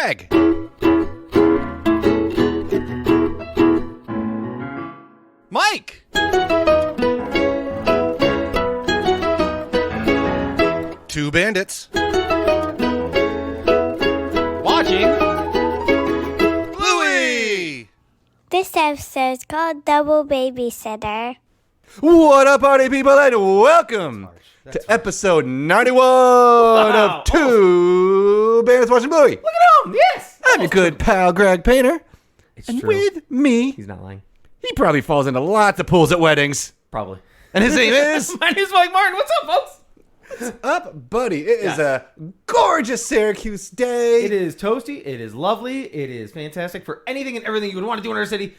Greg. Mike. Two bandits. Watching Bluey. This episode is called Double Babysitter. What up, party people, and welcome to episode 91 of Two Bandits Watching Bluey. Look at him! Yes! I'm your good pal, Greg Painter. It's And true. with me, He's not lying. he probably falls into lots of pools at weddings. Probably. And his name is... My name's Mike Martin. What's up, folks? What's up, buddy? It is a gorgeous Syracuse day. It is toasty. It is lovely. It is fantastic for anything and everything you would want to do in our city.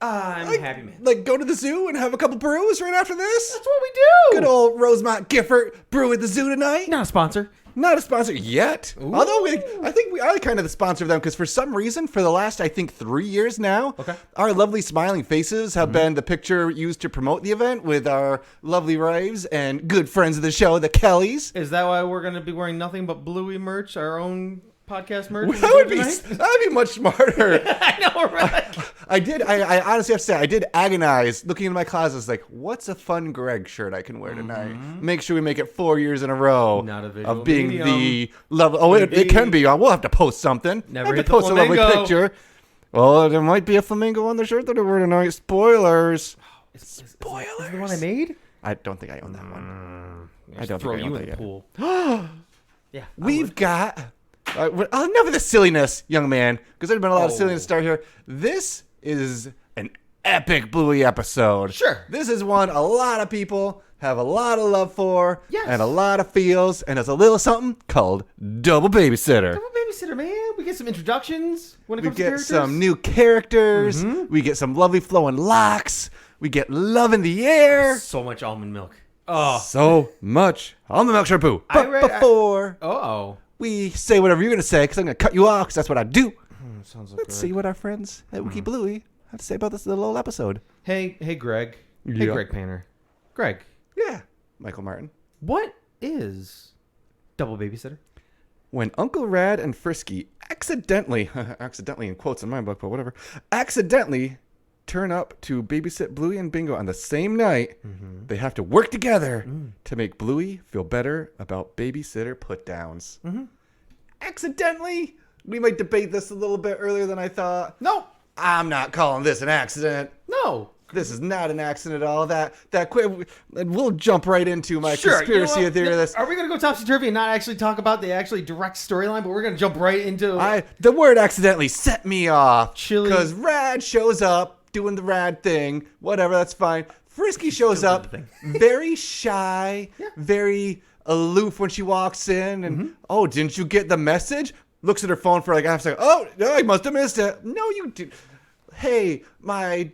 I'm happy, man. Like, go to the zoo and have a couple brews right after this? That's what we do. Good old Rosemont Gifford brew at the zoo tonight. Not a sponsor. Not a sponsor yet. Ooh. Although I think we are kind of the sponsor of them because for some reason, for the last, I think, 3 years now, our lovely smiling faces have been the picture used to promote the event with our lovely wives and good friends of the show, the Kellys. Is that why we're going to be wearing nothing but Bluey merch, our own podcast merch? That would be much smarter. I know, right? I honestly have to say, I did agonize looking into my closet. I was like, what's a fun Greg shirt I can wear tonight? Make sure we make it 4 years in a row Not a visual of being medium. the level. Oh, it can be. We'll have to post something. Never have hit to the post a lovely flamingo. picture. Well, there might be a flamingo on the shirt that I wear tonight. Spoilers. Is it the one I made? I don't think I own that one. I Just don't throw think I you own in that the yet. pool. Yeah. We've got... enough of the silliness, young man, because there's been a lot of silliness to start here. This is an epic Bluey episode. Sure. This is one a lot of people have a lot of love for Yes. and a lot of feels, and it's a little something called Double Babysitter. Double Babysitter, man. We get some introductions when it We comes to get characters. some new characters. We get some lovely flowing locks. We get love in the air. So much almond milk. Oh. So much almond milk shampoo. I But read- before Uh-oh. we say whatever you're going to say, because I'm going to cut you off, because that's what I do. Sounds like Let's see what our friends at Wiki Bluey have to say about this little old episode. Hey, Greg. Hey, Yeah. Greg Painter. Greg, Yeah, Michael Martin. what is Double Babysitter? When Uncle Rad and Frisky accidentally in quotes in my book, but whatever, accidentally turn up to babysit Bluey and Bingo on the same night, they have to work together to make Bluey feel better about babysitter put-downs. Accidentally? We might debate this a little bit earlier than I thought. No. I'm not calling this an accident. No. This is not an accident at all. That quick, and we'll jump right into my Sure. conspiracy You know what? theory of this. Are we going to go topsy-turvy and not actually talk about the actually direct storyline, but we're going to jump right into... The word accidentally set me off. Chili. Because Rad shows up doing the Rad thing. Whatever, that's fine. Frisky shows Still up doing very shy, very aloof when she walks in. And, oh, didn't you get the message? Looks at her phone for like half a second. Oh, I must have missed it. No, you did. Hey, my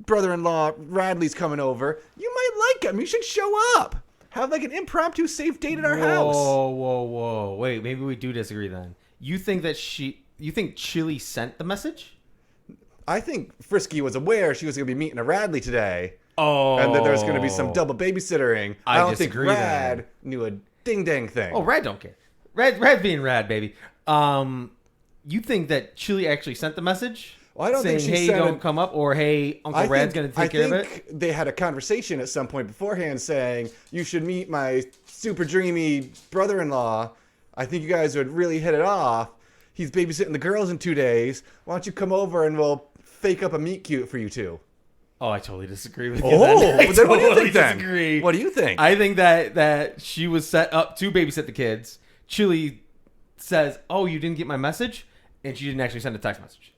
brother-in-law Radley's coming over. You might like him. You should show up. Have like an impromptu safe date at our house. Whoa. Wait, maybe we do disagree then. You think Chili sent the message? I think Frisky was aware she was going to be meeting a Radley today. Oh. And that there's going to be some double babysittering. I don't think disagree Rad then. knew a ding-dang thing. Oh, Rad don't care. Rad being Rad, baby. You think that Chili actually sent the message? Well, I don't saying, think she hey, sent don't it. come up, or hey, Uncle Rad's going to take care of I it? think they had a conversation at some point beforehand saying, you should meet my super dreamy brother-in-law. I think you guys would really hit it off. He's babysitting the girls in 2 days. Why don't you come over and we'll fake up a meet cute for you two? Oh, I totally disagree with you. Oh, then. I then what do you totally think then? disagree. What do you think? I think that she was set up to babysit the kids. Chili says, "Oh, you didn't get my message," and she didn't actually send a text message.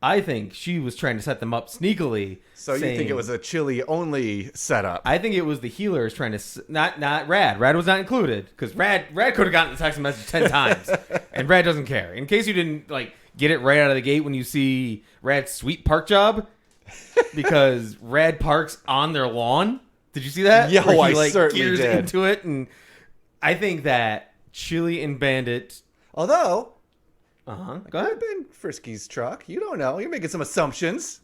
I think she was trying to set them up sneakily. So you think it was a Chili only setup? I think it was the healers trying to not Rad. Rad was not included because Rad could have gotten the text message 10 times, and Rad doesn't care. In case you didn't get it right out of the gate when you see Rad's sweet park job, because Rad parks on their lawn. Did you see that? Yeah, Where I certainly gears did. into it, and I think that Chili and Bandit. Although, Go I've ahead. been Frisky's truck. You don't know. You're making some assumptions.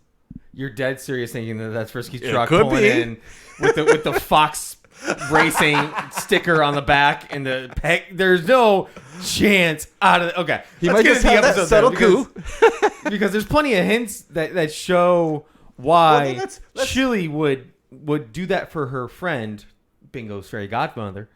You're dead serious thinking that that's Frisky's It truck could pulling be. in with the Fox Racing sticker on the back and the peg. There's no chance out of okay. He let's might get just into the have that episode subtle then, coup. because there's plenty of hints that show why Well, let's- Chili would do that for her friend, Bingo's fairy godmother,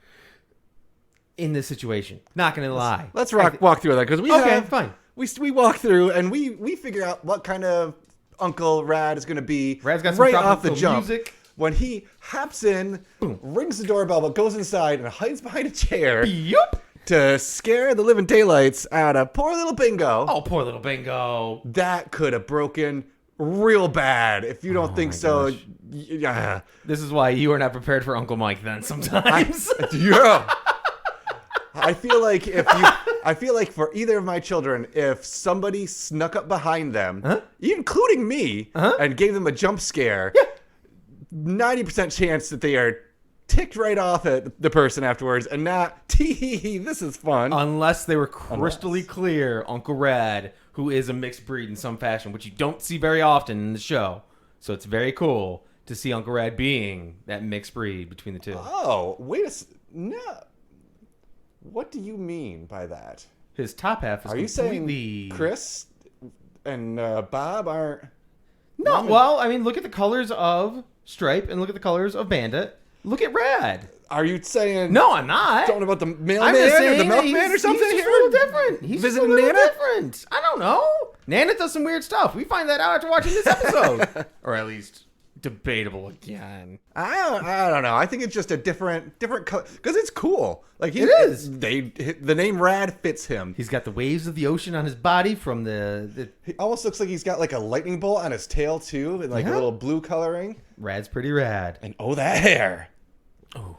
in this situation. Not gonna lie. Let's walk through that because Fine. We walk through and we figure out what kind of Uncle Rad is going to be Rad's got some right off the tropical jump. music. When he hops in, Boom. rings the doorbell, but goes inside and hides behind a chair Yup. to scare the living daylights out of poor little Bingo. Oh, poor little Bingo. That could have broken real bad. If you don't think my so, gosh. yeah. This is why you are not prepared for Uncle Mike then sometimes. Yeah. I feel like for either of my children, if somebody snuck up behind them, including me, and gave them a jump scare, 90% chance that they are ticked right off at the person afterwards and not, tee, this is fun. Unless they were crystally clear, Uncle Rad, who is a mixed breed in some fashion, which you don't see very often in the show. So it's very cool to see Uncle Rad being that mixed breed between the two. Oh, wait no. What do you mean by that? His top half is Are you completely... saying Chris and Bob aren't... No, well, I mean, look at the colors of Stripe and look at the colors of Bandit. Look at Rad. Are you saying... No, I'm not. Something about the mailman I'm just or saying the that milkman or something he's here? just a little different. He's Visiting just a little Nana? different. I don't know. Nana does some weird stuff. We find that out after watching this episode. Or at least debatable again. I don't know. I think it's just a different color because it's cool. Like It is. The name Rad fits him. He's got the waves of the ocean on his body from the He almost looks like he's got like a lightning bolt on his tail too, and like a Yeah. little blue coloring. Rad's pretty rad. And oh, that hair. Oh,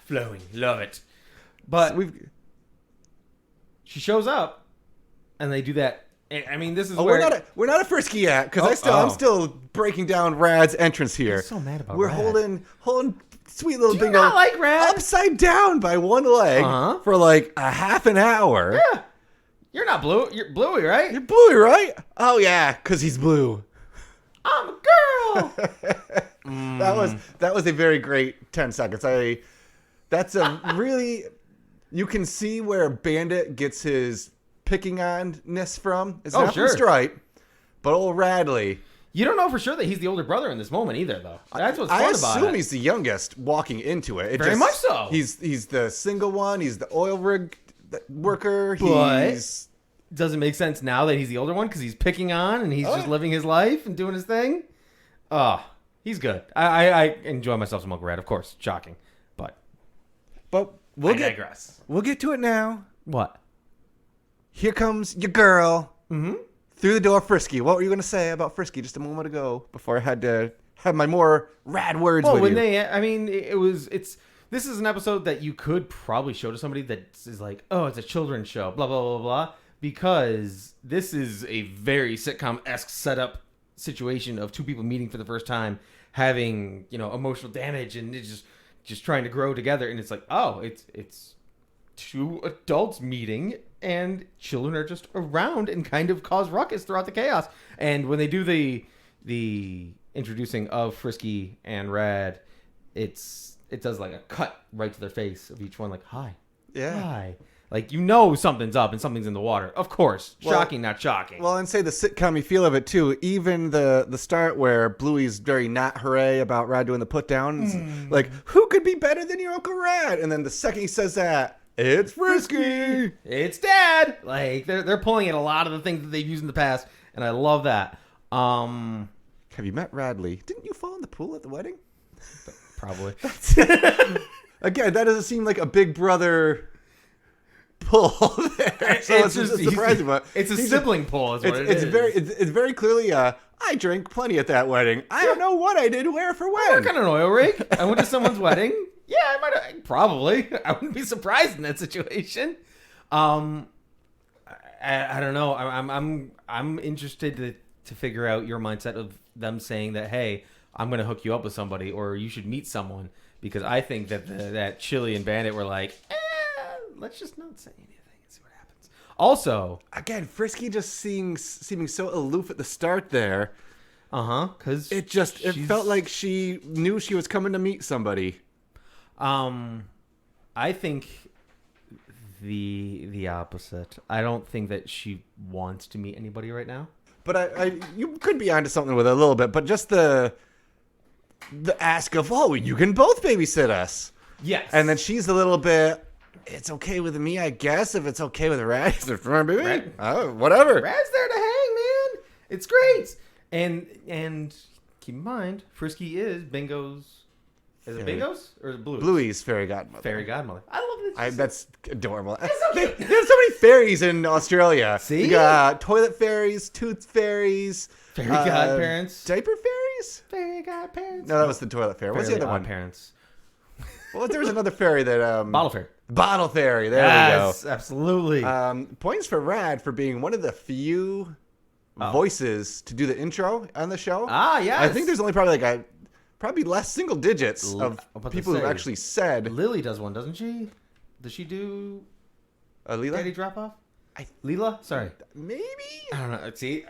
flowing, love it. But So we've. she shows up, and they do that. I mean, this is Oh, where we're not a frisky yet because Oh, I'm still breaking down Rad's entrance here. I'm so mad about We're Rad. holding sweet little Do you Bingo not like Rad? upside down by one leg for like a half an hour. Yeah. You're not blue. You're Bluey, right? You're Bluey, right? Oh yeah, because he's blue. I'm a girl. That was a very great 10 seconds. That's a really, you can see where Bandit gets his picking on-ness from. It's not sure. from Stripe, but old Radley. You don't know for sure that he's the older brother in this moment either, though. That's what's I fun about assume it. he's the youngest walking into it. Very much so. He's the single one. He's the oil rig worker. But- He's Doesn't make sense now that he's the older one because he's picking on and he's just living his life and doing his thing. Oh, he's good. I enjoy myself some Uncle Rad, of course. Shocking, but we'll I get digress. we'll get to it now. What? Here comes your girl. Mm-hmm. Through the door, Frisky. What were you going to say about Frisky just a moment ago before I had to have my more rad words Well, with when you? This is an episode that you could probably show to somebody that is like, oh, it's a children's show, blah, blah, blah, blah, because this is a very sitcom-esque setup situation of two people meeting for the first time, having, emotional damage and it's just trying to grow together. And it's like, oh, it's two adults meeting and children are just around and kind of cause ruckus throughout the chaos. And when they do the introducing of Frisky and Rad, it does like a cut right to their face of each one, like, hi. Yeah. Hi. Like, something's up and something's in the water. Of course. Shocking, not shocking. Well, and say the sitcom feel of it too. Even the start where Bluey's very not hooray about Rad doing the put down. Like, who could be better than your Uncle Rad? And then the second he says that, it's Frisky. It's Dad. Like, they're pulling in a lot of the things that they've used in the past, and I love that. Have you met Radley? Didn't you fall in the pool at the wedding? Probably. Again, that doesn't seem like a big brother pull there. So it's just surprising, but it's a sibling pull, is what it is. It's very clearly I drank plenty at that wedding. I don't know what I did where for I when. work on an oil rig. I went to someone's wedding. Yeah, I might have. Probably. I wouldn't be surprised in that situation. I don't know. I'm interested to figure out your mindset of them saying that, hey, I'm going to hook you up with somebody, or you should meet someone, because I think that Chili and Bandit were like, let's just not say anything and see what happens. Also, Again, Frisky just seeming so aloof at the start there. because It felt like she knew she was coming to meet somebody. I think the opposite. I don't think that she wants to meet anybody right now. But you could be onto something with it a little bit. But just the ask of, oh, you can both babysit us. Yes. And then she's a little bit, it's okay with me, I guess, if it's okay with Rad. Rad. Oh, whatever. Rad's there to hang, man. It's great. And keep in mind, Frisky is Bingo's. Is it Bingo's or is it Bluey's? Bluey's fairy godmother. Fairy godmother. I love it. That's adorable. It's so They cute. have so many fairies in Australia. See? You got toilet fairies, tooth fairies. Fairy godparents. Diaper fairies? Fairy godparents. No, that was the toilet fairy. What's the other one? Parents. Well, there was another fairy that... Bottle fairy. Bottle fairy. There Yes, we go. absolutely. Points for Rad for being one of the few voices to do the intro on the show. Ah, yes. I think there's only probably less single digits of about to people who say, actually said... Lily does one, doesn't she? Does she do Leela? Daddy Drop Off? Leela? Sorry. Maybe? I don't know. See,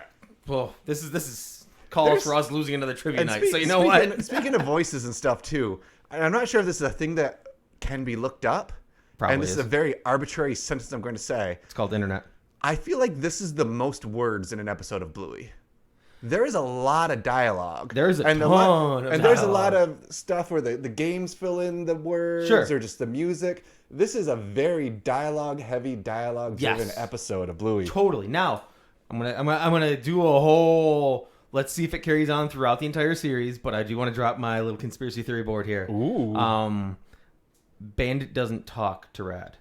well, this is calls for us losing another trivia night. So you know speaking, what? Speaking of voices and stuff too, and I'm not sure if this is a thing that can be looked up. Probably and this is a very arbitrary sentence I'm going to say. It's called internet. I feel like this is the most words in an episode of Bluey. There is a lot of dialogue. There's a ton of and there's a lot dialogue. of stuff where the games fill in the words Sure. or just the music. This is a very dialogue-heavy, dialogue-driven Yes. episode of Bluey. Totally. Now, I'm gonna do a whole. Let's see if it carries on throughout the entire series. But I do want to drop my little conspiracy theory board here. Ooh. Bandit doesn't talk to Rad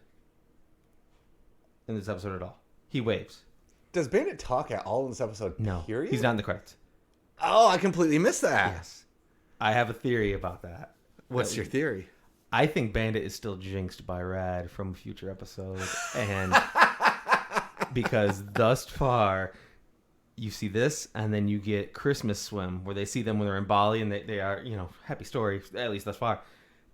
in this episode at all. He waves. Does Bandit talk at all in this episode? No, Period? he's not in the credits. Oh, I completely missed that. Yes, I have a theory about that. What's your theory? I think Bandit is still jinxed by Rad from a future episode, and because thus far, you see this, and then you get Christmas Swim, where they see them when they're in Bali, and they are, happy story, at least thus far.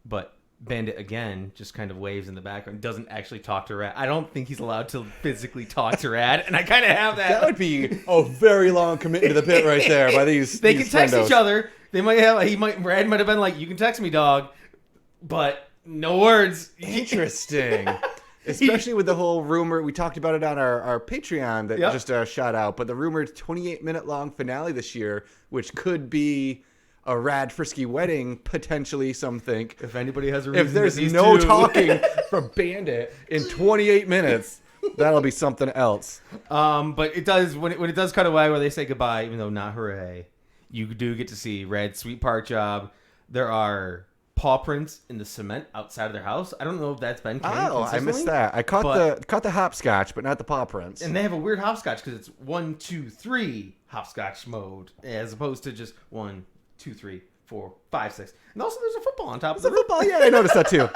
But Bandit, again, just kind of waves in the background, doesn't actually talk to Rad. I don't think he's allowed to physically talk to Rad, and I kind of have that. That would be a very long commitment to the pit right there by these. They these can text friendos. each other. They might have. Rad might have been like, "You can text me, dog," but no words. Interesting. Especially with the whole rumor, we talked about it on our Patreon that just shot out, but the rumored 28-minute long finale this year, which could be a Rad Frisky wedding, potentially, some think. If anybody has a reason, If there's that these no two- talking from Bandit in 28 minutes, that'll be something else. But it does when it does cut away where they say goodbye, even though not hooray, you do get to see Rad's sweet park job. There are paw prints in the cement outside of their house. I don't know if that's been canon Oh, I consistently, missed that. I caught the hopscotch, but not the paw prints. And they have a weird hopscotch because it's 1, 2, 3 hopscotch mode as opposed to just 1, 2, 3, 4, 5, 6. And also there's a football on top of The football, yeah, I noticed that too.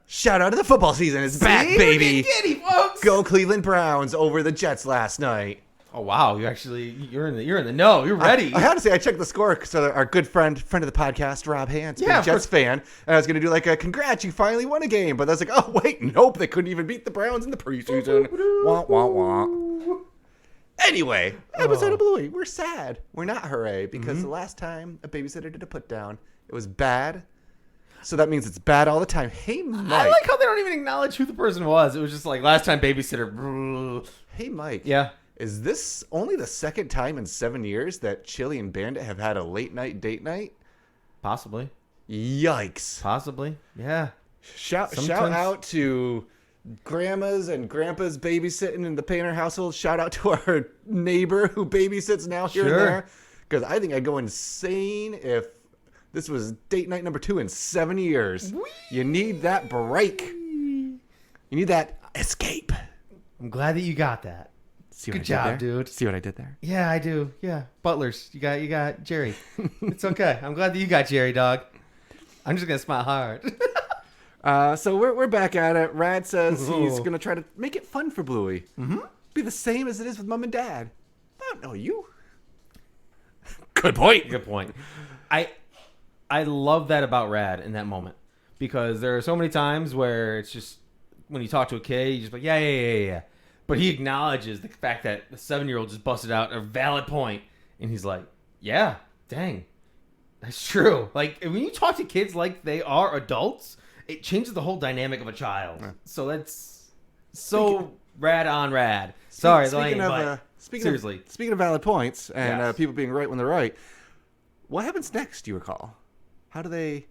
Shout out to the football season. It's back, See? baby. We're getting giddy, folks. Go Cleveland Browns over the Jets last night. Oh wow, you're in the know. You're ready. I had to say, I checked the score. So our good friend of the podcast, Rob Hans, Yeah, a of Jets course. fan, and I was going to do like a congrats, you finally won a game. But I was like, oh wait, nope, they couldn't even beat the Browns in the preseason. Wah wah wah. Anyway, episode of Bluey. We're sad. We're not hooray because the last time a babysitter did a put down, it was bad. So that means it's bad all the time. Hey Mike. I like how they don't even acknowledge who the person was. It was just like last time babysitter. Hey Mike. Yeah. Is this only the second time in 7 years that Chili and Bandit have had a late night date night? Possibly. Yikes. Possibly. Yeah. Shout Sometimes- out to grandmas and grandpas babysitting in the Painter household. Shout out to our neighbor who babysits now here Sure. and there. Because I think I'd go insane if this was date night number 2 in 7 years. You need that break. You need that escape. I'm glad that you got that. See what Good I did job, there? dude. See what I did there? Yeah, I do. Yeah. Butlers. You got Jerry. It's okay. I'm glad that you got Jerry, dog. I'm just gonna smile hard. So we're back at it. Rad says he's Ooh. going to try to make it fun for Bluey. Mm-hmm. Be the same as it is with Mom and Dad. I don't know you. Good point. Good point. I love that about Rad in that moment because there are so many times where it's just when you talk to a kid, you just like yeah. But he acknowledges the fact that the 7-year-old just busted out a valid point, and he's like, yeah, dang, that's true. Like when you talk to kids like they are adults, it changes the whole dynamic of a child. So So rad on rad. Sorry, speaking Lane, of, but seriously. Speaking of valid points and Yes. people being right when they're right, what happens next, do you recall? How do they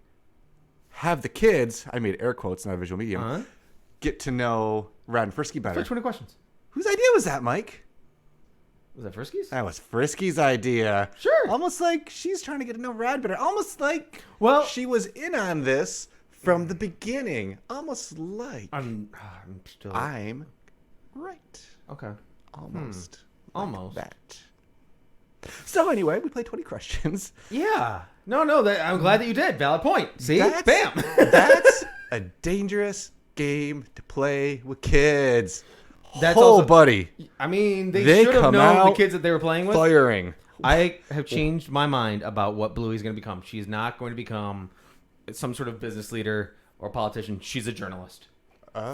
have the kids, I made air quotes, not a visual medium, get to know Rad and Frisky better? First 20 questions. Whose idea was that, Mike? Was that Frisky's? That was Frisky's idea. Sure. Almost like she's trying to get to know Rad better. Almost like she was in on this from the beginning. Almost like I'm still... I'm right. Okay. Almost. Almost. Like that. So anyway, we played 20 questions. Yeah. No, I'm glad that you did. Valid point. See? Bam. That's a dangerous game to play with kids. That's buddy. I mean, they should have come known the out kids that they were playing with. Firing. I have changed my mind about what Bluey's going to become. She's not going to become some sort of business leader or politician. She's a journalist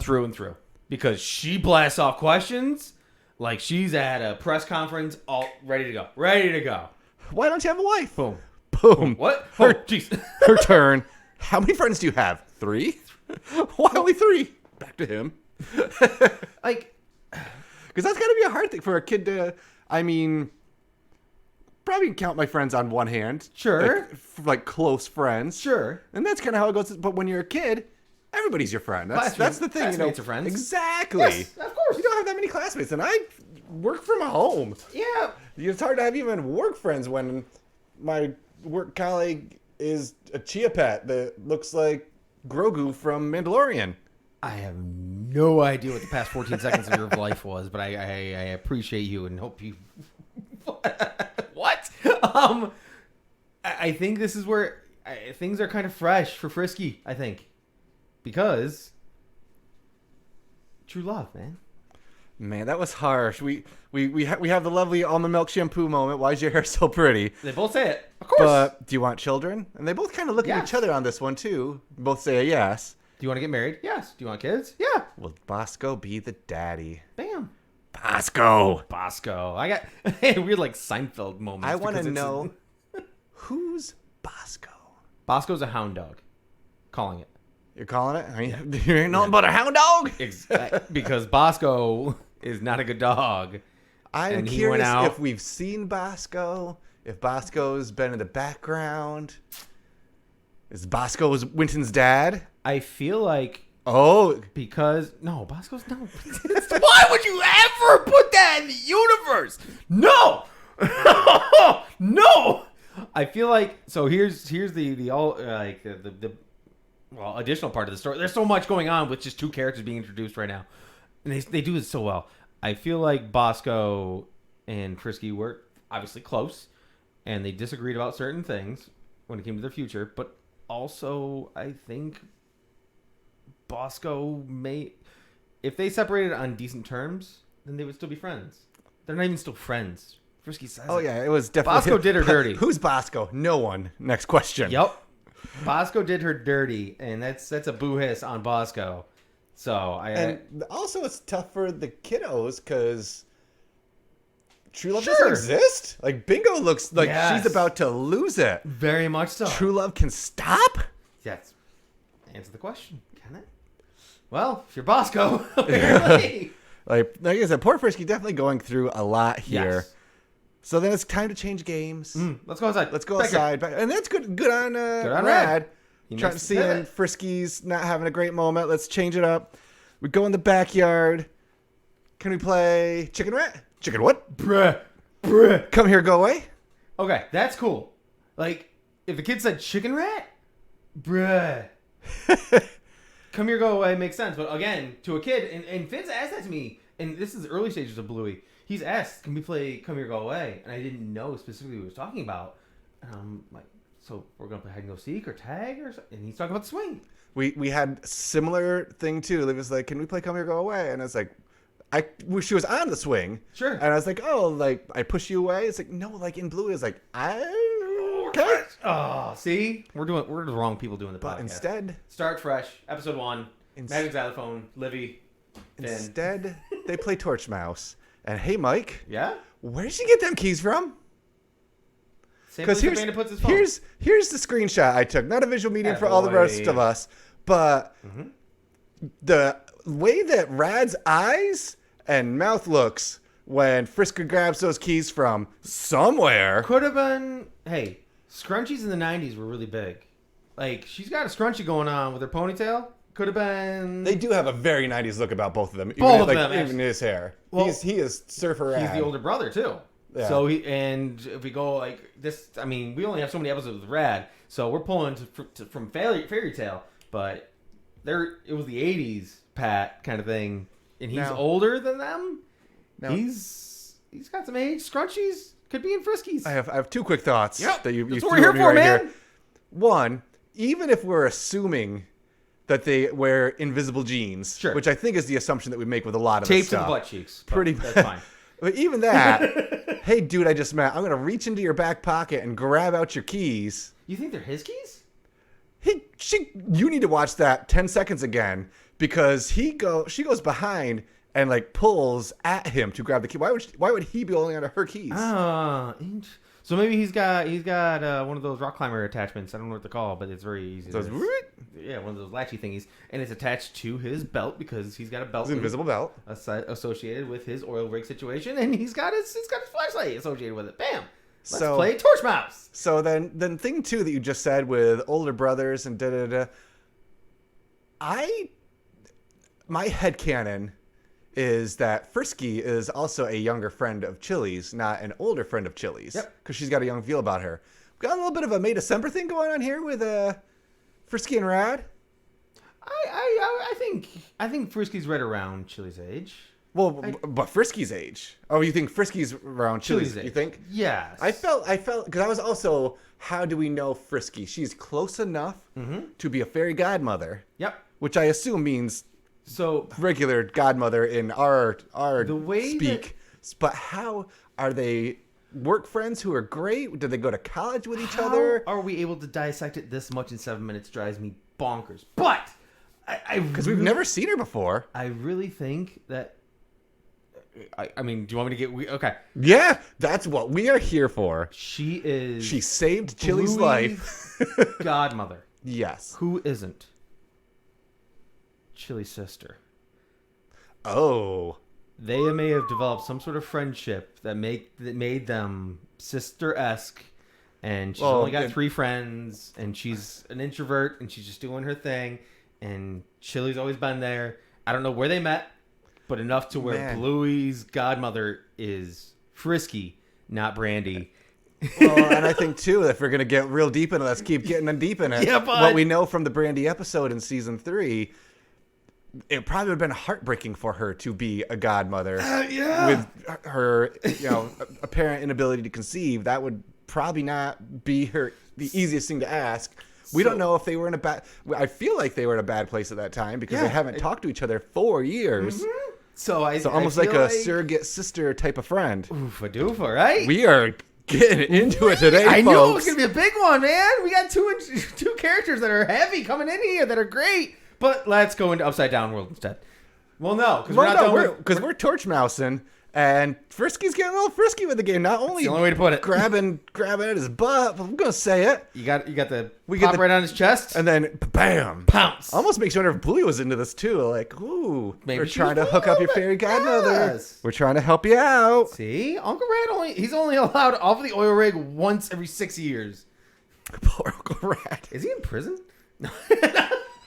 through and through because she blasts off questions like she's at a press conference, all ready to go. Ready to go. Why don't you have a wife? Boom. Boom. What? Oh, jeez. Her turn. How many friends do you have? 3? Why only 3? Back to him. Like, because that's got to be a hard thing for a kid to, I mean, probably count my friends on one hand. Sure. Like close friends. sure. And that's kind of how it goes. But when you're a kid, everybody's your friend. That's the thing. Classmates are friends. Exactly. Yes, of course. You don't have that many classmates. And I work from home. Yeah. It's hard to have even work friends when my work colleague is a chia pet that looks like Grogu from Mandalorian. I have no idea what the past 14 seconds of your life was, but I appreciate you and hope you... What? I think this is where things are kind of fresh for Frisky, I think. Because... True love, man. Man, that was harsh. We have the lovely almond milk shampoo moment. Why is your hair so pretty? They both say it. Of course. But do you want children? And they both kind of look at Yes. each other on this one, too. Both say a yes. Do you want to get married? Yes. Do you want kids? Yeah. Will Bosco be the daddy? Bam. Bosco! Bosco. I got a weird, like, Seinfeld moment. I want to know, who's Bosco? Bosco's a hound dog. Calling it. You're calling it? I mean, you ain't nothing but a hound dog? Because Bosco is not a good dog. I'm And he went curious out- if we've seen Bosco, if Bosco's been in the background. Is Bosco Winton's dad? I feel like Oh, because no, Bosco's not. Why would you ever put that in the universe? No, no. I feel like so. Here's the all like the well additional part of the story. There's so much going on with just 2 characters being introduced right now, and they do it so well. I feel like Bosco and Frisky were obviously close, and they disagreed about certain things when it came to their future. But also, I think Bosco may, if they separated on decent terms, then they would still be friends. They're not even still friends. Frisky says oh it. yeah, it was definitely Bosco did her dirty. Who's Bosco? No one. Next question. Yep. Bosco did her dirty, and that's a boo hiss on Bosco. So And also, it's tough for the kiddos because true love Sure. doesn't exist. Like Bingo looks like Yes. she's about to lose it. very much so. True love can stop. Yes. Answer the question. Can it? Well, if you're Bosco, apparently. Like I said, poor Frisky definitely going through a lot here. Yes. So then it's time to change games. Let's go outside. Let's go Back here. outside. And that's good. Good on, on Rad. Rad. He Trying to makes see the him. pivot. Frisky's not having a great moment. Let's change it up. We go in the backyard. Can we play Chicken Rat? Chicken what? Bruh. Bruh. Come here, go away. Okay, that's cool. Like, if the kid said chicken rat, bruh. Come here, go away makes sense. But again, to a kid, and Finn's asked that to me, and this is early stages of Bluey. He's asked, can we play Come Here, Go Away? And I didn't know specifically what he was talking about. And I'm like, so we're going to play hide and go seek or tag or something? And he's talking about the swing. We had similar thing too. It was like, can we play Come Here, Go Away? And I was like, she was on the swing. Sure. And I was like, oh, like I push you away. It's like, no, like in Blue, it's like, okay. Oh, see? We're the wrong people doing the podcast. But instead, Start fresh. Episode 1. Magic Xylophone. Livy. Finn. instead they play Torch Mouse. And hey, Mike, Yeah? where did you get them keys from? Same Because place the bandit puts his phone. here's the screenshot I took. Not a visual medium Atta for all the rest boy. of us, but the way that Rad's eyes and mouth looks when Frisker grabs those keys from somewhere. Could have been. Hey, scrunchies in the 90s were really big. Like, she's got a scrunchie going on with her ponytail. Could have been. They do have a very 90s look about both of them. Both of them. Even his hair. Well, he is Surfer Rad. He's the older brother, too. Yeah. So, if we go like this, I mean, we only have so many episodes with Rad, so we're pulling from Fairy Tale, but it was the 80s, Pat, kind of thing. And he's older than them. No. He's got some age. Scrunchies could be in Friskies. I have two quick thoughts that you That's threw what we're here at me for, right man. here. One, even if we're assuming that they wear invisible jeans, which I think is the assumption that we make with a lot of this stuff. Taped to the butt cheeks. Pretty that's fine. But even that, hey, dude, I just met. I'm going to reach into your back pocket and grab out your keys. You think they're his keys? You need to watch that 10 seconds again because she goes behind and like pulls at him to grab the key. Why would he be holding onto her keys? So maybe he's got one of those rock climber attachments. I don't know what they're called, but it's very easy. Yeah, one of those latchy thingies, and it's attached to his belt because he's got a belt, his invisible belt, associated with his oil rig situation, and he's got his flashlight associated with it. Bam. Let's play Torch Mouse. So then thing two that you just said with older brothers and my headcanon is that Frisky is also a younger friend of Chili's, not an older friend of Chili's. Yep. Because she's got a young feel about her. Got a little bit of a May December thing going on here with Frisky and Rad. I think Frisky's right around Chili's age. Well, but Frisky's age. Oh, you think Frisky's around Chili's age? You think? Yes. I felt because I was also. How do we know Frisky? She's close enough to be a fairy godmother. Yep. Which I assume means regular godmother in our the way speak. But how are they work friends who are great? Did they go to college with each other? Are we able to dissect it this much in 7 minutes? Drives me bonkers. But because we've never seen her before. I really think that. I mean, do you want me to get... Okay. Yeah, that's what we are here for. She saved Chili's life. Godmother. Yes. Who isn't? Chili's sister. Oh. They may have developed some sort of friendship that made them sister-esque, and she's only got 3 friends, and she's an introvert, and she's just doing her thing, and Chili's always been there. I don't know where they met. But enough to where Bluey's godmother is Frisky, not Brandy. Well, and I think, too, if we're going to get real deep in it, let's keep getting deep in it. Yeah, but... What we know from the Brandy episode in season 3, it probably would have been heartbreaking for her to be a godmother. With her, apparent inability to conceive. That would probably not be the easiest thing to ask. We don't know if they were in a bad... I feel like they were in a bad place at that time because they haven't talked to each other 4 years. Mm-hmm. So almost like a surrogate sister type of friend. Oofa doofa, right? We are getting into it today, I folks. knew it was going to be a big one, man. We got two characters that are heavy coming in here that are great. But let's go into Upside Down World instead. Well, no, because we're torch mousing. And Frisky's getting a little frisky with the game. Not only the only way to put it, grabbing at his butt, but I'm gonna say it. You got the pop right on his chest, and then bam, pounce. Almost makes you wonder if Bluey was into this too. Like, ooh, maybe we're trying to hook up your fairy godmother. Yes. We're trying to help you out. See, Uncle Rad he's only allowed off of the oil rig once every 6 years. Poor Uncle Rad. Is he in prison?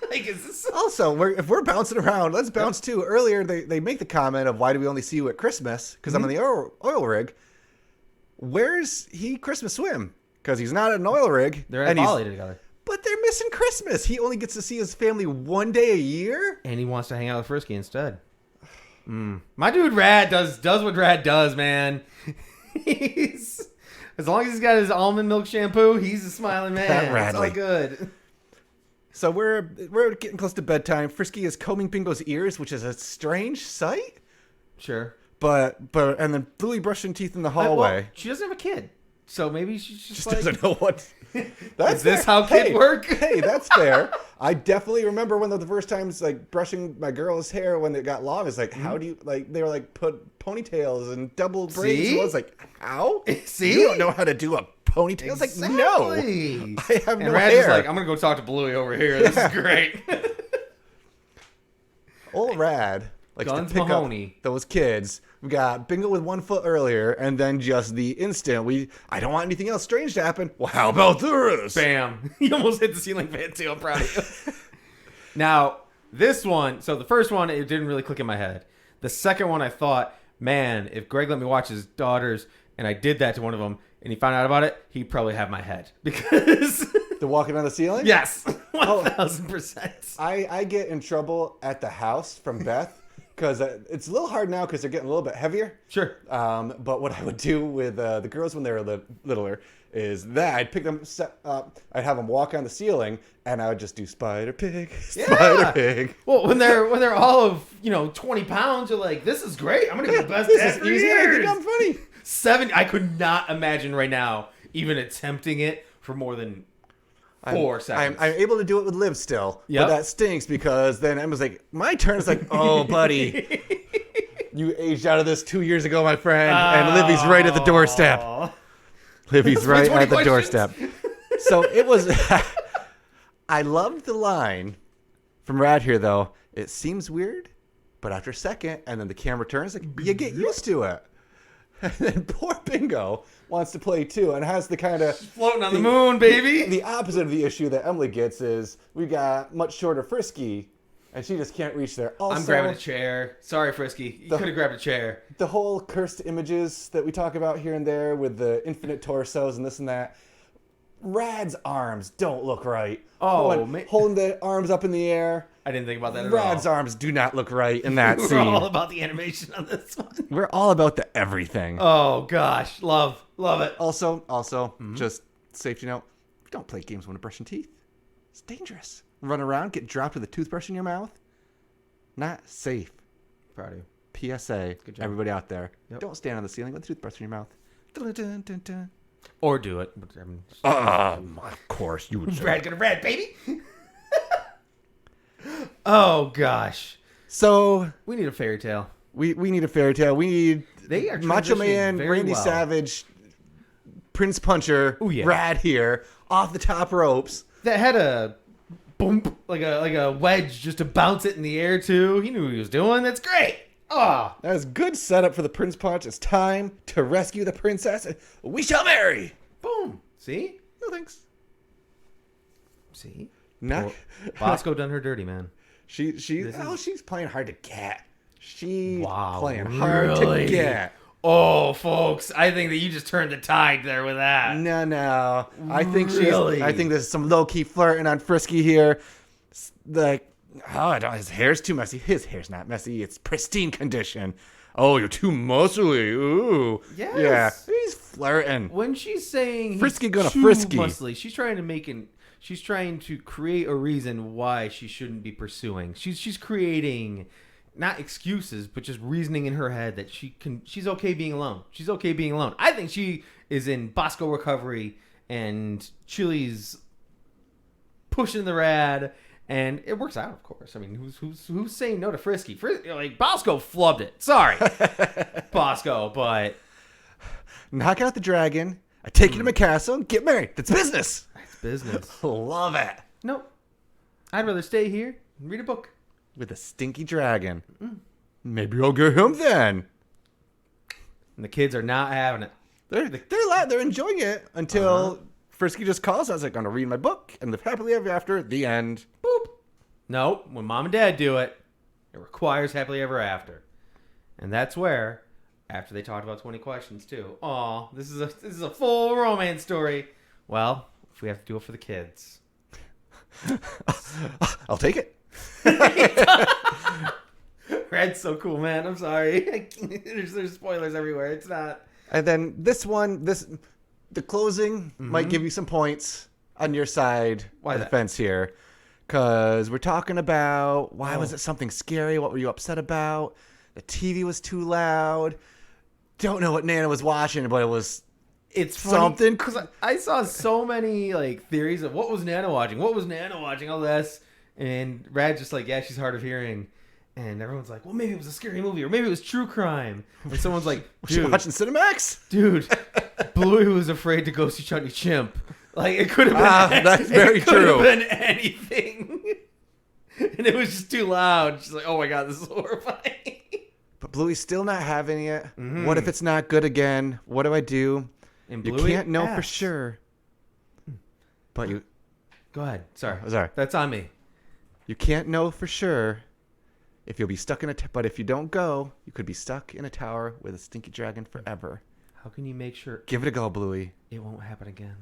Like, is this... Also, if we're bouncing around, let's bounce too. Earlier, they make the comment of why do we only see you at Christmas? Because I'm on the oil rig. Where's he Christmas swim? Because he's not at an oil rig. They're at Bali together. But they're missing Christmas. He only gets to see his family one day a year. And he wants to hang out with Frisky instead. My dude Rad does what Rad does, man. As long as he's got his almond milk shampoo, he's a smiling man. It's all good. So we're getting close to bedtime. Frisky is combing Bingo's ears, which is a strange sight. Sure. But and then Bluey brushing teeth in the hallway. Well, she doesn't have a kid, so maybe she just doesn't know what. Is this how kids work? Hey, that's fair. I definitely remember one of the first times like brushing my girl's hair when it got long. It's like, how do you they were like put ponytails and double braids. See? I was like, how? See? You don't know how to do a ponytail? Exactly. It's like, no, I have no Rad's hair. just like, I'm gonna go talk to Bluey over here. This is great. Old Rad likes Guns to pick Mahoney. up those kids. We got Bingo with 1 foot earlier, and then just the instant I don't want anything else strange to happen. Well, how about this? Bam. You almost hit the ceiling fan too. I'm proud of you. Now, this one, so the first one, it didn't really click in my head. The second one, I thought, man, if Greg let me watch his daughters and I did that to one of them and he found out about it, he'd probably have my head. Because... The walking on the ceiling? Yes. 1,000%. I get in trouble at the house from Beth because it's a little hard now because they're getting a little bit heavier. Sure. But what I would do with the girls when they were littler is that I'd pick them up, I'd have them walk on the ceiling, and I would just do spider pig, spider pig. Well, when they're all of 20 pounds, you're like, this is great. I'm gonna be the best dad for easy. years. I think I'm funny. 7. I could not imagine right now even attempting it for more than 4 seconds. I'm able to do it with Liv still, Yep. but that stinks because then Emma's like, my turn. It's like, oh, buddy, you aged out of this 2 years ago, my friend, and Libby's right at the doorstep. Libby's right at the doorstep. So it was. I loved the line from Rad here, though. It seems weird, but after a second, and then the camera turns, like you get used to it. And then poor Bingo wants to play too, and has the kind of Floating on the moon, baby. The opposite of the issue that Emily gets is we got much shorter Frisky, and she just can't reach there. Also, I'm grabbing a chair. Sorry, Frisky. You could have grabbed a chair. The whole cursed images that we talk about here and there with the infinite torsos and this and that. Rad's arms don't look right. Holding the arms up in the air. I didn't think about that at all. Rad's arms do not look right in that scene. We're all about the animation on this one. We're all about the everything. Oh, gosh. Love it. Also, just safety note, don't play games when you're brushing teeth. It's dangerous. Run around, get dropped with a toothbrush in your mouth. Not safe. Proud of you. PSA, Good job. everybody out there. Yep. Don't stand on the ceiling with a toothbrush in your mouth. Dun, dun, dun, dun. Or do it. Of course, you would. Rad gonna rad, baby. Oh, gosh. So, We need a fairy tale. we need a fairy tale. We need They are Macho transitioning Man, very Randy well. Savage, Prince Puncher, Ooh, yeah. Rad here, off the top ropes. That had a boom, like a wedge just to bounce it in the air, too. He knew what he was doing. That's great. Oh. That was good setup for the Prince Punch. It's time to rescue the princess, and we shall marry. Boom. See? No thanks. See? Not. Bosco done her dirty, man. She's playing hard to get. She's Wow, playing hard really? to get. Oh, folks, I think that you just turned the tide there with that. No. I think Really? I think there's some low key flirting on Frisky here. Like, his hair's too messy. His hair's not messy. It's pristine condition. Oh, you're too muscly. Ooh. Yes. Yeah. He's flirting. When she's saying Frisky he's gonna too frisky. muscly, she's trying to create a reason why she shouldn't be pursuing. She's creating not excuses, but just reasoning in her head that she's okay being alone. She's okay being alone. I think she is in Bosco recovery and Chili's pushing the Rad, and it works out, of course. I mean, who's saying no to Frisky? Like Bosco flubbed it. Sorry, Bosco, but Knock out the dragon. I take you to my castle and get married. That's business. it's business. Love it. Nope. I'd rather stay here and read a book. With a stinky dragon. Maybe I'll get him then. And the kids are not having it. They're enjoying it until Frisky just calls. I was like, I'm going to read my book and live happily ever after. The end. Boop. No, when mom and dad do it, it requires happily ever after. And that's where, after they talked about 20 questions too. Aw, this is a full romance story. Well, if we have to do it for the kids. I'll take it. Red's so cool, man. I'm sorry. There's spoilers everywhere. It's not. And then the closing might give you some points on your side Why of the that? fence here. Because we're talking about why was it something scary? What were you upset about? The TV was too loud. Don't know what Nana was watching, but it was It's funny, something. because I saw so many like theories of what was Nana watching, all this, and Rad's just like, yeah, she's hard of hearing, and everyone's like, well, maybe it was a scary movie, or maybe it was true crime, and someone's like, Was she watching Cinemax? dude, Bluey was afraid to go see Chutney Chimp. Like it could have been. That's very it could true. have been anything. and it was just too loud. She's like, "Oh my god, this is horrifying." But Bluey's still not having it. Mm-hmm. What if it's not good again? What do I do? And You Bluey can't know for asks- sure. But you Go ahead. Sorry. Sorry. That's on me. You can't know for sure if you'll be stuck in but if you don't go, you could be stuck in a tower with a stinky dragon forever. How can you make sure Give it a go, Bluey. it won't happen again?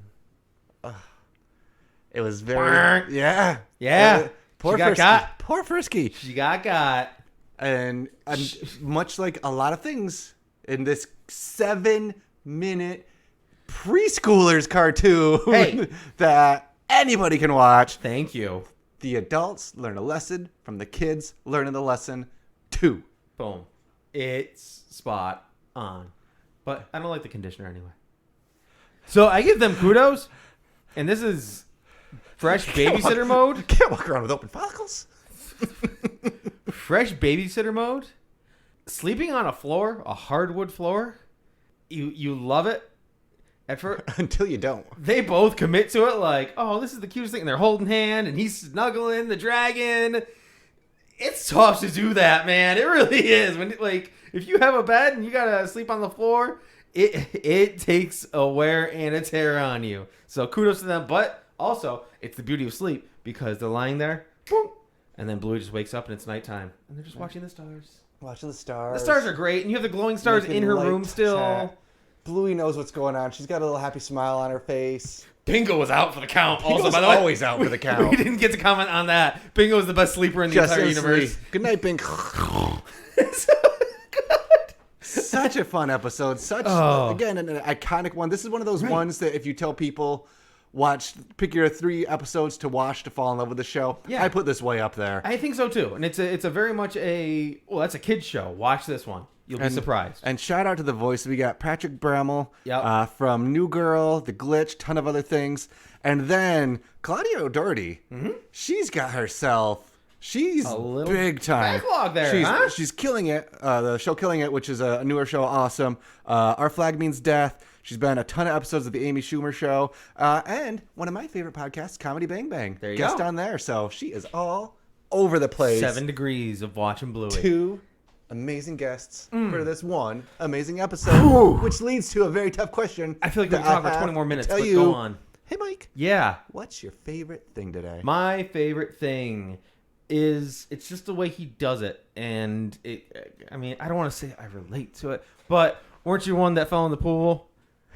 It was very yeah. Yeah. Poor She got Frisky. got. Poor Frisky. She got. And much like a lot of things in this 7-minute preschoolers cartoon Hey. that anybody can watch, Thank you. the adults learn a lesson from the kids learning the lesson too. Boom. It's spot on. But I don't like the conditioner anyway. So I give them kudos. And this is fresh babysitter mode. Can't walk around with open follicles. Fresh babysitter mode. Sleeping on a floor, a hardwood floor. You love it. At first, Until you don't. they both commit to it like, oh, this is the cutest thing. And they're holding hand and he's snuggling the dragon. It's tough to do that, man. It really is. When if you have a bed and you gotta sleep on the floor, it takes a wear and a tear on you. So kudos to them. But also, it's the beauty of sleep because they're lying there, boom, and then Bluey just wakes up and it's nighttime and they're just watching the stars. Watching the stars. The stars are great, and you have the glowing stars Making in her light room still. chat. Bluey knows what's going on. She's got a little happy smile on her face. Bingo was out for the count. Also, Bingo's by the way, always out for the count. We didn't get to comment on that. Bingo is the best sleeper in the Just entire instantly. universe. Good night, Bing. Such a fun episode. Again, an iconic one. This is one of those ones that if you tell people, pick your 3 episodes to watch to fall in love with the show. Yeah. I put this way up there. I think so too, and it's a very much that's a kid's show. Watch this one, you'll be surprised. And shout out to the voice. We got Patrick Bramall Yep. from New Girl, The Glitch, ton of other things. And then Claudia O'Doherty. She's got herself. She's A little big time. backlog there, huh? She's killing it. The show Killing It, which is a newer show, awesome. Our Flag Means Death. She's been a ton of episodes of the Amy Schumer Show. And one of my favorite podcasts, Comedy Bang Bang. There you Guest go. on there. So she is all over the place. 7 degrees of watching Bluey. 2 amazing guests for this one amazing episode, which leads to a very tough question. I feel like we that can talk I for 20 have more minutes, to tell but you. go on. Hey, Mike, Yeah. what's your favorite thing today? My favorite thing is it's just the way he does it, and I mean, I don't want to say I relate to it, but weren't you one that fell in the pool?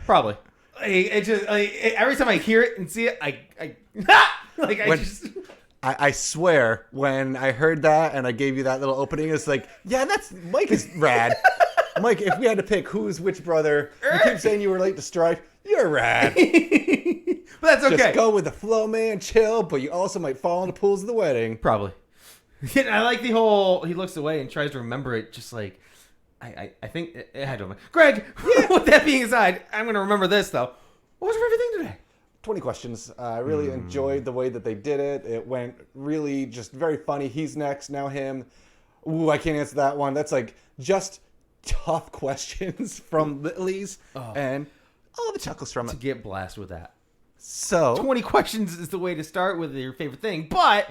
Probably. Every time I hear it and see it, I swear, when I heard that and I gave you that little opening, it's like, yeah, Mike is rad. Mike, if we had to pick who's which brother, you keep saying you relate to Strife, you're rad. But that's okay. Just go with the flow, man, chill, but you also might fall in the pools of the wedding. Probably. I like the whole, he looks away and tries to remember it, just like, I think it had to. Greg, with that being aside, I'm going to remember this, though. What was your favorite thing today? 20 questions. I really enjoyed the way that they did it. It went really just very funny. He's next, now him. Ooh, I can't answer that one. That's like just tough questions from Littleys and all the chuckles from To it. get blasted with that. So, 20 questions is the way to start with your favorite thing, but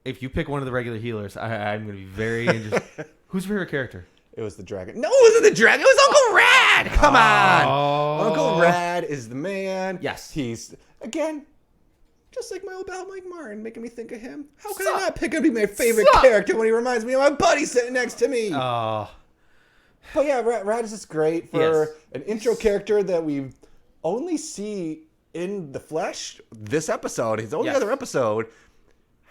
if you pick one of the regular healers, I'm going to be very interested. Who's your favorite character? it was the dragon. No, it wasn't the dragon. It was Uncle Rad. Come on. Uncle Rad is the man. Yes. He's, again, just like my old pal Mike Martin, making me think of him. How could I not pick him to be my favorite character when he reminds me of my buddy sitting next to me? Oh. But yeah, Rad is just great for an intro character that we only see in the flesh this episode. His only other episode.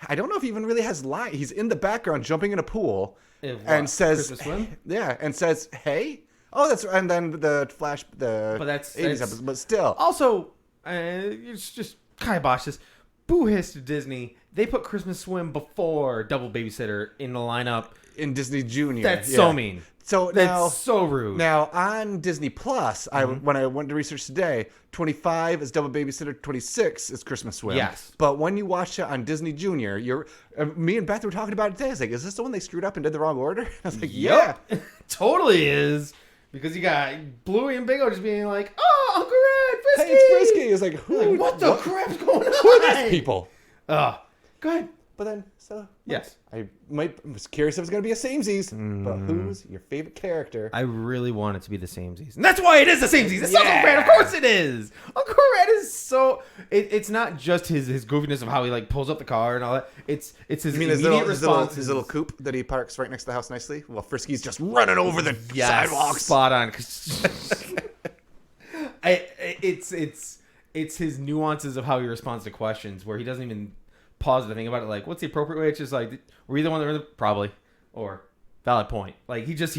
I don't know if he even really has line. He's in the background jumping in a pool and says, Christmas swim? "Yeah," and says, "Hey." Oh, that's and then the flash, But that's 80s episode, but still. Also, it's just kibosh this. Boo hiss to Disney. They put Christmas Swim before Double Babysitter in the lineup. In Disney Junior. That's so mean. So That's now, so rude. Now on Disney Plus, when I went to research today, 25 is Double Babysitter, 26 is Christmas Swim. Yes. But when you watch it on Disney Junior, me and Beth were talking about it today. I was like, is this the one they screwed up and did the wrong order? I was like, yeah. Yep. Totally is. Because you got Bluey and Bingo just being like, oh, Uncle Red, Frisky. Hey, it's Frisky. It's like, Like, what the crap's going on? Who are these people? Ugh. Go ahead. But then, so Yes. I was curious if it was going to be a samesies, but who's your favorite character? I really want it to be the samesies. And that's why it is the samesies. It's Uncle Red. Of course it is. Uncle Red is so... It's not just his goofiness of how he, like, pulls up the car and all that. It's his immediate response. His little coupe that he parks right next to the house nicely? Well, Frisky's just running over the sidewalks. Spot on. It's his nuances of how he responds to questions where he doesn't even... pause to think about it, like, what's the appropriate way? It's just like, were you the one that really? Probably. Or valid point. Like, he just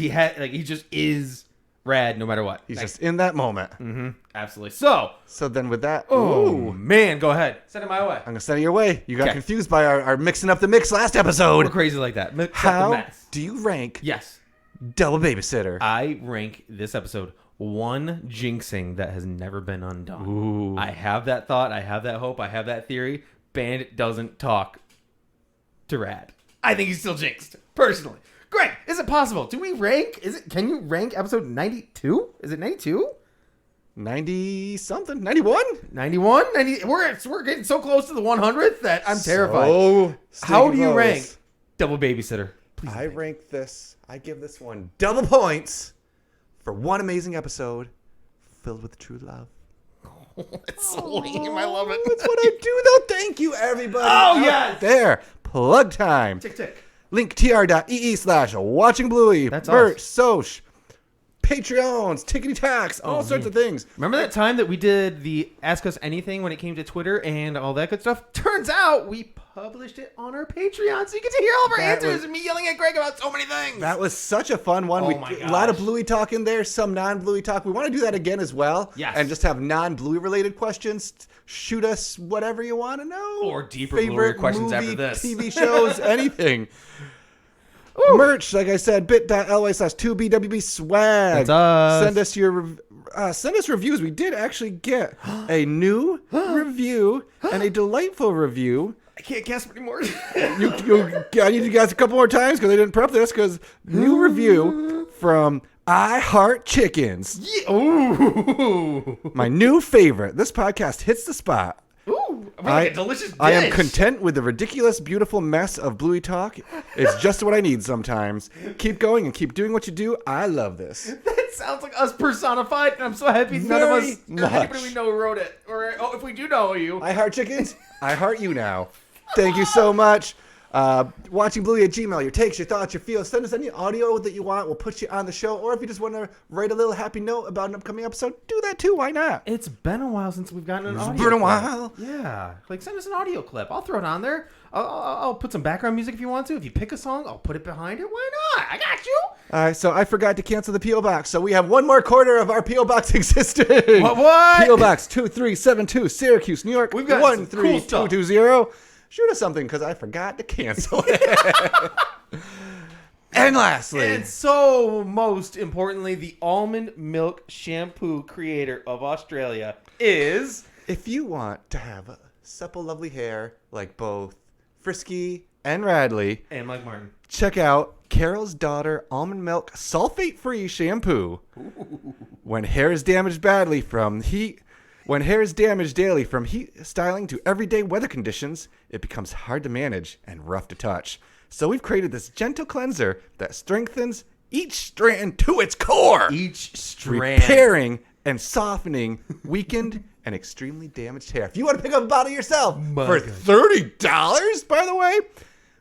is rad no matter what. He's just in that moment. Mm-hmm. Absolutely. So then with that, man, go ahead. Send it my way. I'm gonna send it your way. You got confused by our mixing up the mix last episode. We're crazy like that. How do you rank? Yes. Double Babysitter. I rank this episode one jinxing that has never been undone. Ooh. I have that thought. I have that hope. I have that theory. Bandit doesn't talk to Rad. I think he's still jinxed, personally. Greg, is it possible? Do we rank? Can you rank episode 92? Is it 92? 90 something? 91? 91? 90? We're getting so close to the 100th that I'm terrified. So how do you rank Double Babysitter? Please I rank this. I give this one double points for one amazing episode filled with true love. It's so lame. I love it. That's what I do, though. Thank you, everybody. Oh, yes. There. Plug time. Tick, tick. linktr.ee/watchingbluey. That's merch, us. Soch, Patreons, tickety tacks, all sorts of things. Remember that time that we did the Ask Us Anything when it came to Twitter and all that good stuff? Turns out we published it on our Patreon, so you get to hear all of our answers and me yelling at Greg about so many things. That was such a fun one. A lot of Bluey talk in there, some non-Bluey talk. We want to do that again as well. Yes. And just have non-Bluey related questions. Shoot us whatever you want to know. Or deeper Bluey questions movie, after this. TV shows, anything. Merch, like I said, bit.ly/2BWB swag. That's us. Send us reviews. We did actually get a new review and a delightful review. I can't guess anymore. I need to guess a couple more times because I didn't prep this. Because new review from I Heart Chickens. Yeah. Ooh. My new favorite. This podcast hits the spot. Ooh, a delicious dish. I am content with the ridiculous, beautiful mess of Bluey talk. It's just what I need sometimes. Keep going and keep doing what you do. I love this. That sounds like us personified, and I'm so happy none of us or anybody we know wrote it. Or if we do know you. I Heart Chickens. I heart you now. Thank you so much. WatchingBluey at Gmail. Your takes, your thoughts, your feels. Send us any audio that you want. We'll put you on the show. Or if you just want to write a little happy note about an upcoming episode, do that too. Why not? It's been a while since we've gotten an audio clip. It's been a while. Yeah. Like, send us an audio clip. I'll throw it on there. I'll put some background music if you want to. If you pick a song, I'll put it behind it. Why not? I got you. All right, so I forgot to cancel the P.O. Box. So we have one more quarter of our P.O. Box existing. What? P.O. Box 2372, Syracuse, New York, We've got 13220. Shoot us something because I forgot to cancel it. And lastly, and so most importantly, the almond milk shampoo creator of Australia is... If you want to have supple, lovely hair like both Frisky and Radley, and Mike Martin, check out Carol's Daughter Almond Milk Sulfate-Free Shampoo. Ooh. When hair is damaged daily from heat styling to everyday weather conditions, it becomes hard to manage and rough to touch. So we've created this gentle cleanser that strengthens each strand to its core. Each strand. Repairing and softening weakened and extremely damaged hair. If you want to pick up a bottle yourself for $30, by the way,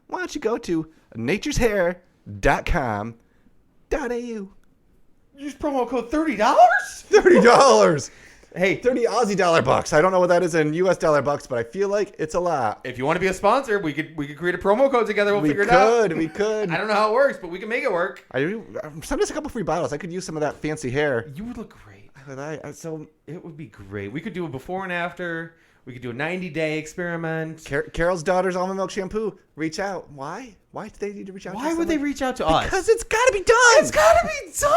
why don't you go to natureshair.com.au. Use promo code $30? $30. Hey, 30 Aussie dollar bucks. I don't know what that is in US dollar bucks, but I feel like it's a lot. If you want to be a sponsor, we could create a promo code together. We'll figure it out. We could. I don't know how it works, but we can make it work. Send us a couple free bottles. I could use some of that fancy hair. You would look great. So it would be great. We could do a before and after. We could do a 90-day experiment. Carol's Daughter's Almond Milk Shampoo. Reach out. Why? Why do they need to reach out? Why would they reach out to us? Because it's got to be done. It's got to be done.